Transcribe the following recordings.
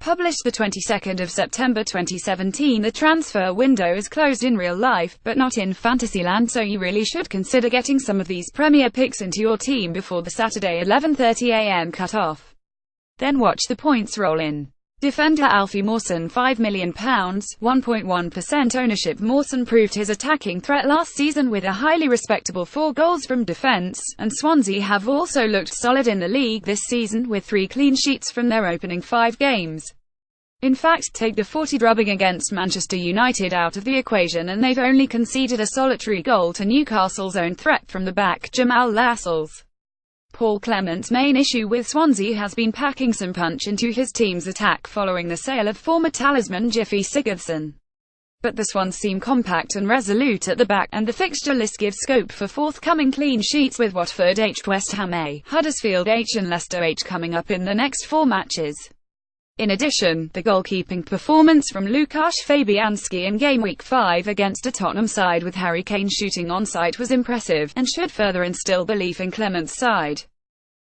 Published the 22nd of September 2017. The transfer window is closed in real life, but not in Fantasyland, so you really should consider getting some of these Premier picks into your team before the Saturday 11:30 am cut-off. Then watch the points roll in. Defender Alfie Mawson, £5 million, 1.1% ownership. Mawson proved his attacking threat last season with a highly respectable 4 goals from defence, and Swansea have also looked solid in the league this season, with 3 clean sheets from their opening 5 games. In fact, take the 40 drubbing against Manchester United out of the equation and they've only conceded a solitary goal to Newcastle's own threat from the back, Jamal Lascelles. Paul Clement's main issue with Swansea has been packing some punch into his team's attack following the sale of former talisman Gylfi Sigurdsson. But the Swans seem compact and resolute at the back, and the fixture list gives scope for forthcoming clean sheets with Watford H, West Ham A, Huddersfield H and Leicester H coming up in the next 4 matches. In addition, the goalkeeping performance from Łukasz Fabianski in Gameweek 5 against a Tottenham side with Harry Kane shooting on-site was impressive, and should further instill belief in Clement's side.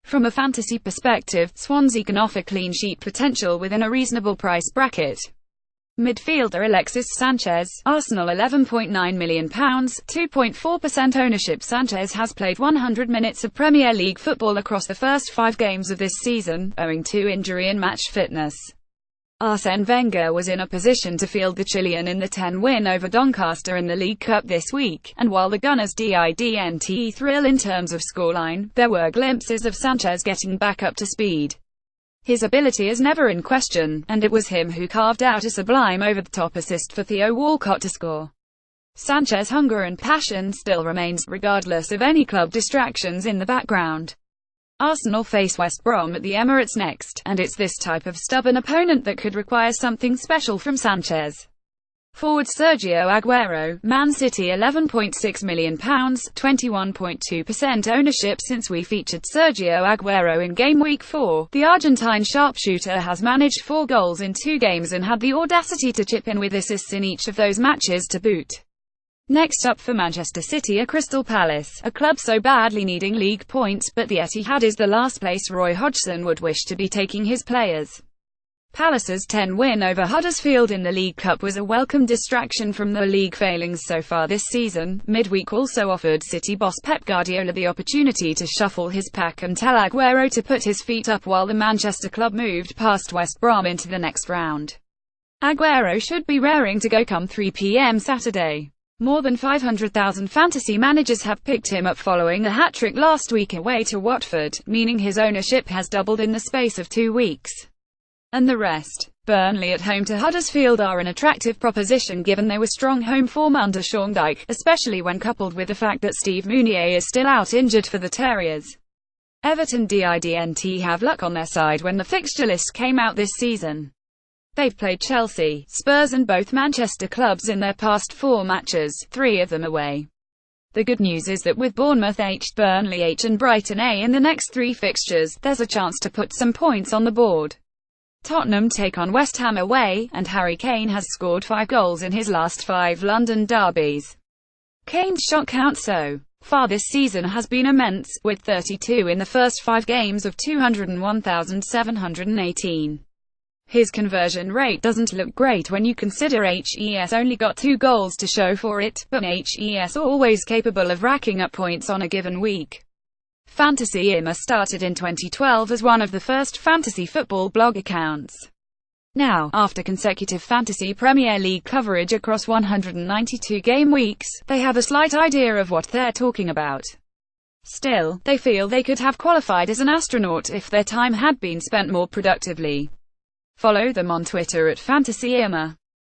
From a fantasy perspective, Swansea can offer clean sheet potential within a reasonable price bracket. Midfielder Alexis Sanchez, Arsenal £11.9 million, 2.4% ownership. Sanchez has played 100 minutes of Premier League football across the first 5 games of this season, owing to injury and match fitness. Arsene Wenger was in a position to field the Chilean in the 10 win over Doncaster in the League Cup this week, and while the Gunners didn't thrill in terms of scoreline, there were glimpses of Sanchez getting back up to speed. His ability is never in question, and it was him who carved out a sublime over-the-top assist for Theo Walcott to score. Sanchez's hunger and passion still remains, regardless of any club distractions in the background. Arsenal face West Brom at the Emirates next, and it's this type of stubborn opponent that could require something special from Sanchez. Forward Sergio Aguero, Man City £11.6 million, 21.2% ownership. Since we featured Sergio Aguero in Game Week 4, the Argentine sharpshooter has managed 4 goals in 2 games and had the audacity to chip in with assists in each of those matches to boot. Next up for Manchester City are Crystal Palace, a club so badly needing league points, but the Etihad is the last place Roy Hodgson would wish to be taking his players. Palace's 10 win over Huddersfield in the League Cup was a welcome distraction from the league failings so far this season. Midweek also offered City boss Pep Guardiola the opportunity to shuffle his pack and tell Aguero to put his feet up while the Manchester club moved past West Brom into the next round. Aguero should be raring to go come 3 p.m. Saturday. More than 500,000 fantasy managers have picked him up following a hat-trick last week away to Watford, meaning his ownership has doubled in the space of 2 weeks. And the rest. Burnley at home to Huddersfield are an attractive proposition given they were strong home form under Sean Dyche, especially when coupled with the fact that Steve Mounier is still out injured for the Terriers. Everton didn't have luck on their side when the fixture list came out this season. They've played Chelsea, Spurs and both Manchester clubs in their past 4 matches, 3 of them away. The good news is that with Bournemouth H, Burnley H and Brighton A in the next 3 fixtures, there's a chance to put some points on the board. Tottenham take on West Ham away, and Harry Kane has scored 5 goals in his last 5 London derbies. Kane's shot count so far this season has been immense, with 32 in the first 5 games of 201,718. His conversion rate doesn't look great when you consider HES only got 2 goals to show for it, but HES always capable of racking up points on a given week. Fantasy Imma started in 2012 as one of the first fantasy football blog accounts. Now, after consecutive fantasy Premier League coverage across 192 game weeks, they have a slight idea of what they're talking about. Still, they feel they could have qualified as an astronaut if their time had been spent more productively. Follow them on Twitter at Fantasy Imma.